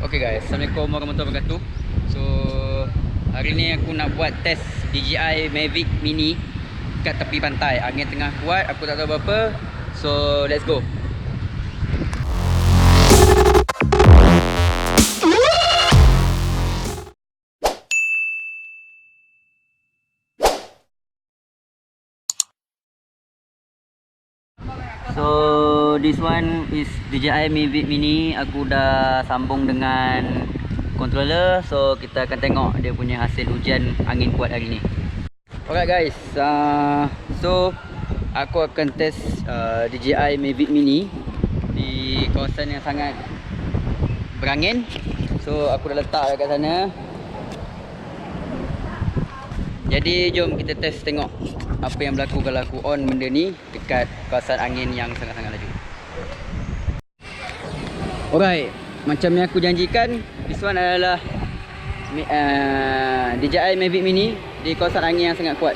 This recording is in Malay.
Okay guys, Assalamualaikum warahmatullahi wabarakatuh. So hari ni aku nak buat test DJI Mavic Mini kat tepi pantai. Angin tengah kuat, aku tak tahu apa-apa. So let's go. So this one is DJI Mavic Mini. Aku dah sambung dengan controller. So kita akan tengok dia punya hasil hujan angin kuat hari ni. Alright guys, so aku akan test DJI Mavic Mini di kawasan yang sangat berangin. So aku dah letak dekat sana. Jadi jom kita test tengok apa yang berlaku kalau aku on benda ni dekat kawasan angin yang sangat-sangat laju. Alright, macam yang aku janjikan, this one adalah DJI Mavic Mini di kawasan angin yang sangat kuat.